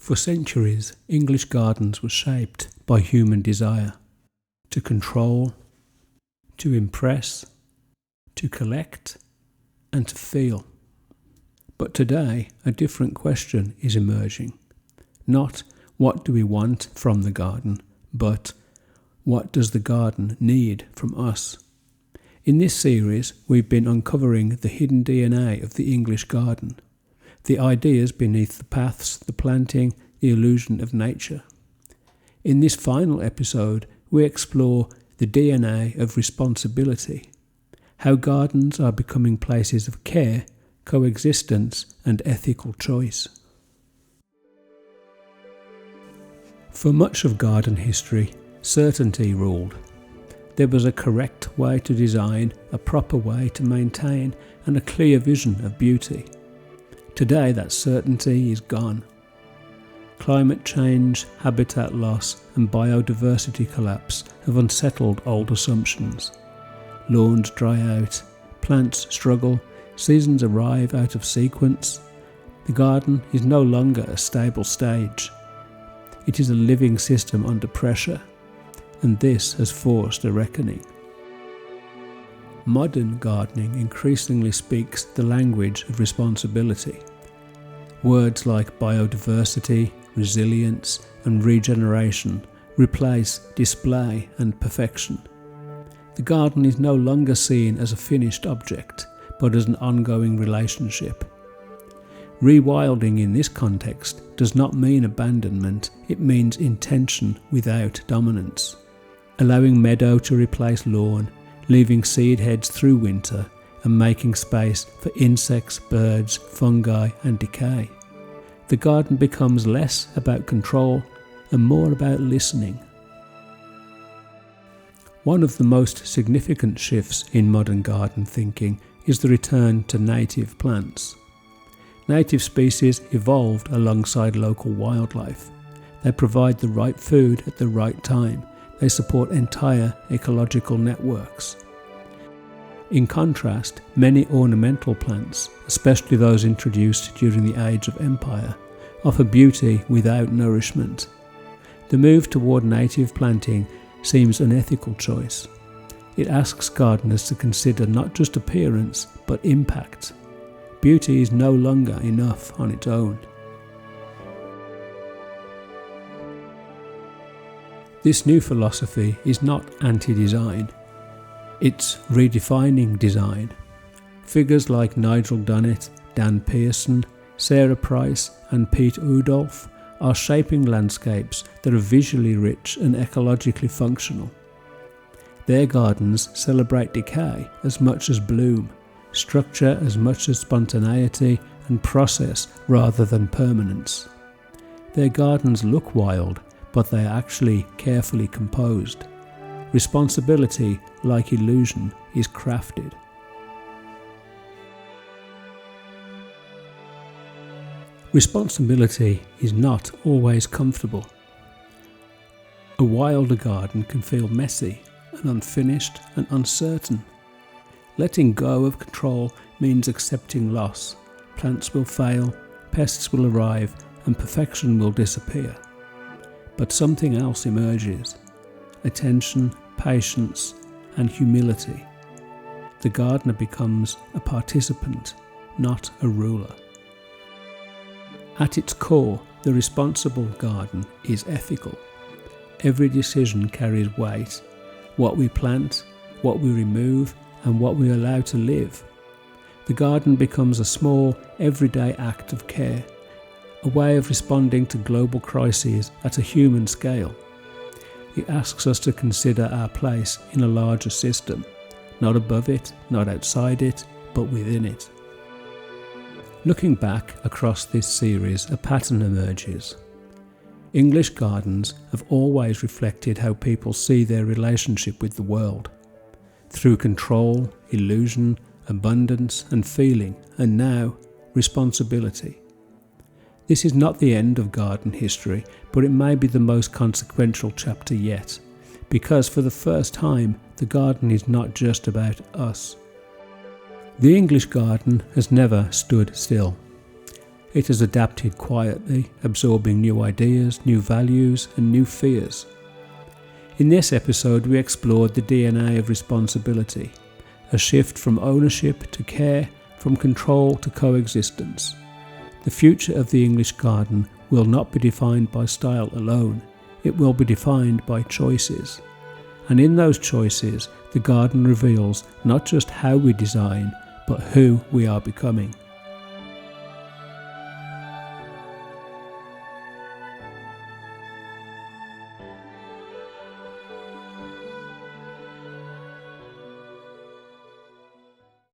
For centuries, English gardens were shaped by human desire to control, to impress, to collect, and to feel. But today, a different question is emerging. Not what do we want from the garden, but what does the garden need from us? In this series, we've been uncovering the hidden DNA of the English garden, the ideas beneath the paths, the planting, the illusion of nature. In this final episode, we explore the DNA of responsibility, how gardens are becoming places of care, coexistence, and ethical choice. For much of garden history, certainty ruled. There was a correct way to design, a proper way to maintain, and a clear vision of beauty. Today that certainty is gone. Climate change, habitat loss, and biodiversity collapse have unsettled old assumptions. Lawns dry out, plants struggle, seasons arrive out of sequence. The garden is no longer a stable stage. It is a living system under pressure, and this has forced a reckoning. Modern gardening increasingly speaks the language of responsibility. Words like biodiversity, resilience, and regeneration replace display and perfection. The garden is no longer seen as a finished object, but as an ongoing relationship. Rewilding in this context does not mean abandonment, it means intention without dominance. Allowing meadow to replace lawn, leaving seed heads through winter, and making space for insects, birds, fungi, and decay. The garden becomes less about control and more about listening. One of the most significant shifts in modern garden thinking is the return to native plants. Native species evolved alongside local wildlife. They provide the right food at the right time. They support entire ecological networks. In contrast, many ornamental plants, especially those introduced during the Age of Empire, offer beauty without nourishment. The move toward native planting seems an ethical choice. It asks gardeners to consider not just appearance, but impact. Beauty is no longer enough on its own. This new philosophy is not anti-design. It's redefining design. Figures like Nigel Dunnett, Dan Pearson, Sarah Price, and Pete Udolph are shaping landscapes that are visually rich and ecologically functional. Their gardens celebrate decay as much as bloom, structure as much as spontaneity, and process rather than permanence. Their gardens look wild, but they are actually carefully composed. Responsibility, like illusion, is crafted. Responsibility is not always comfortable. A wilder garden can feel messy and unfinished and uncertain. Letting go of control means accepting loss. Plants will fail, pests will arrive, and perfection will disappear. But something else emerges: attention, patience, and humility. The gardener becomes a participant, not a ruler. At its core, the responsible garden is ethical. Every decision carries weight: what we plant, what we remove, and what we allow to live. The garden becomes a small, everyday act of care, a way of responding to global crises at a human scale. It asks us to consider our place in a larger system, not above it, not outside it, but within it. Looking back across this series, a pattern emerges. English gardens have always reflected how people see their relationship with the world, through control, illusion, abundance, and feeling, and now responsibility. This is not the end of garden history, but it may be the most consequential chapter yet, because for the first time, the garden is not just about us. The English garden has never stood still. It has adapted quietly, absorbing new ideas, new values and new fears. In this episode we explored the DNA of responsibility, a shift from ownership to care, from control to coexistence. The future of the English garden will not be defined by style alone, it will be defined by choices. And in those choices, the garden reveals not just how we design, but who we are becoming.